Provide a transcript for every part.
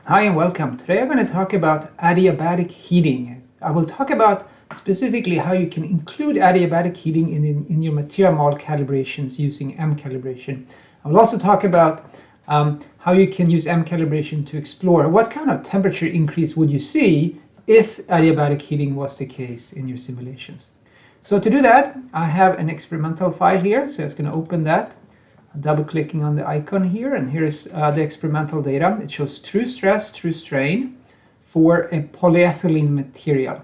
Hi and welcome. Today I'm going to talk about adiabatic heating. I will talk about specifically how you can include adiabatic heating in your material model calibrations using MCalibration. I will also talk about how you can use MCalibration to explore what kind of temperature increase would you see if adiabatic heating was the case in your simulations. So to do that, I have an experimental file here, so it's going to open that. Double-clicking on the icon here, and here's the experimental data. It shows true stress, true strain for a polyethylene material.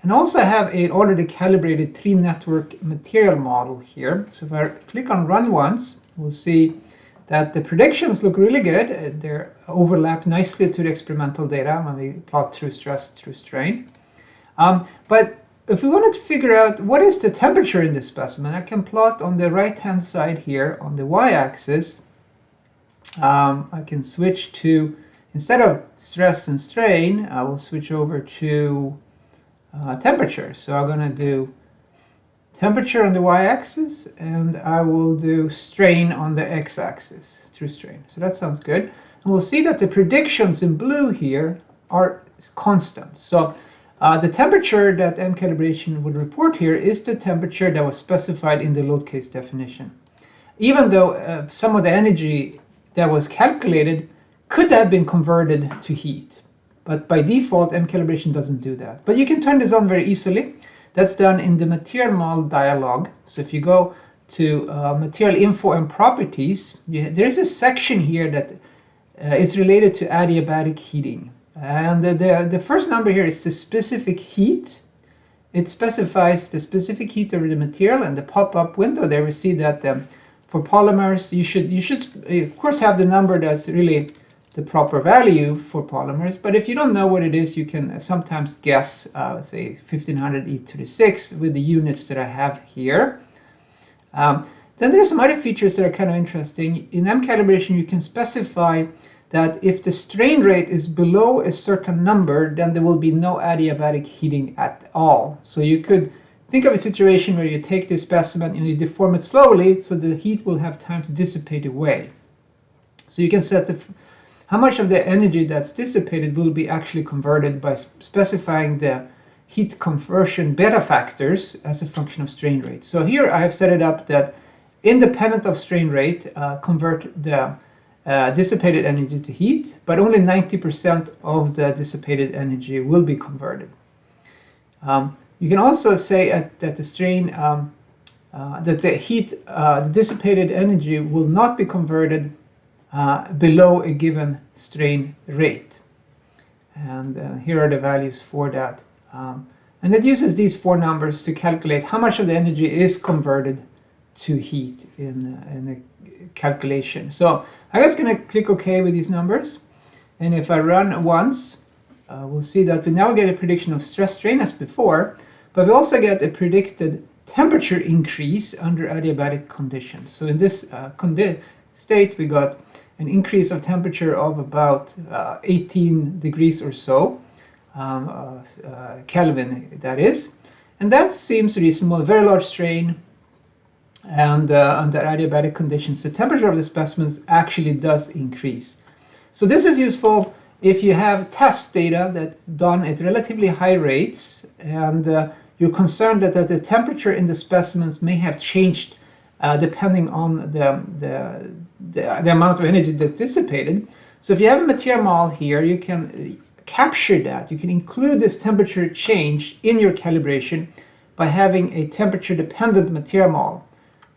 And also I have an already calibrated 3-network material model here. So if I click on Run Once, we'll see that the predictions look really good. They overlap nicely to the experimental data when we plot true stress, true strain. But if we wanted to figure out what is the temperature in this specimen, I can plot on the right-hand side here on the y-axis. I can switch to, instead of stress and strain, I will switch over to temperature. So I'm going to do temperature on the y-axis, and I will do strain on the x-axis, true strain. So that sounds good. And we'll see that the predictions in blue here are constant. So the temperature that MCalibration would report here is the temperature that was specified in the load case definition. Even though some of the energy that was calculated could have been converted to heat. But by default, MCalibration doesn't do that. But you can turn this on very easily. That's done in the material model dialog. So if you go to material info and properties, there's a section here that is related to adiabatic heating. And the first number here is the specific heat. It specifies the specific heat of the material, and the pop-up window there we see that for polymers you should of course have the number that's really the proper value for polymers. But if you don't know what it is, you can sometimes guess, say 1500 e to the 6 with the units that I have here. Then there are some other features that are kind of interesting. In MCalibration, you can specify that if the strain rate is below a certain number, then there will be no adiabatic heating at all. So you could think of a situation where you take this specimen and you deform it slowly, so the heat will have time to dissipate away. So you can set how much of the energy that's dissipated will be actually converted by specifying the heat conversion beta factors as a function of strain rate. So here I have set it up that independent of strain rate, convert the dissipated energy to heat, but only 90% of the dissipated energy will be converted. You can also say that the strain, that the heat, the dissipated energy will not be converted below a given strain rate. And here are the values for that. And it uses these 4 numbers to calculate how much of the energy is converted to heat in a calculation. So I'm just going to click OK with these numbers. And if I run once, we'll see that we now get a prediction of stress strain as before, but we also get a predicted temperature increase under adiabatic conditions. So in this state, we got an increase of temperature of about 18 degrees or so, Kelvin that is. And that seems reasonable, a very large strain. And under adiabatic conditions, the temperature of the specimens actually does increase. So this is useful if you have test data that's done at relatively high rates, and you're concerned that the temperature in the specimens may have changed depending on the amount of energy that's dissipated. So if you have a material model here, you can capture that. You can include this temperature change in your calibration by having a temperature-dependent material model.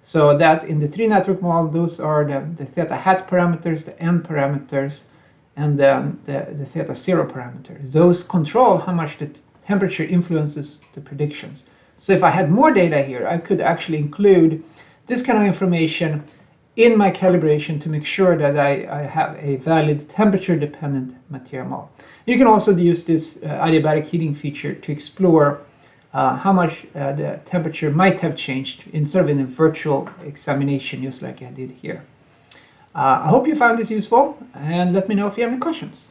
So that in the 3-network model, those are the theta hat parameters, the n parameters, and the theta 0 parameters. Those control how much the temperature influences the predictions. So if I had more data here, I could actually include this kind of information in my calibration to make sure that I have a valid temperature-dependent material model. You can also use this adiabatic heating feature to explore how much the temperature might have changed in a virtual examination, just like I did here. I hope you found this useful, and let me know if you have any questions.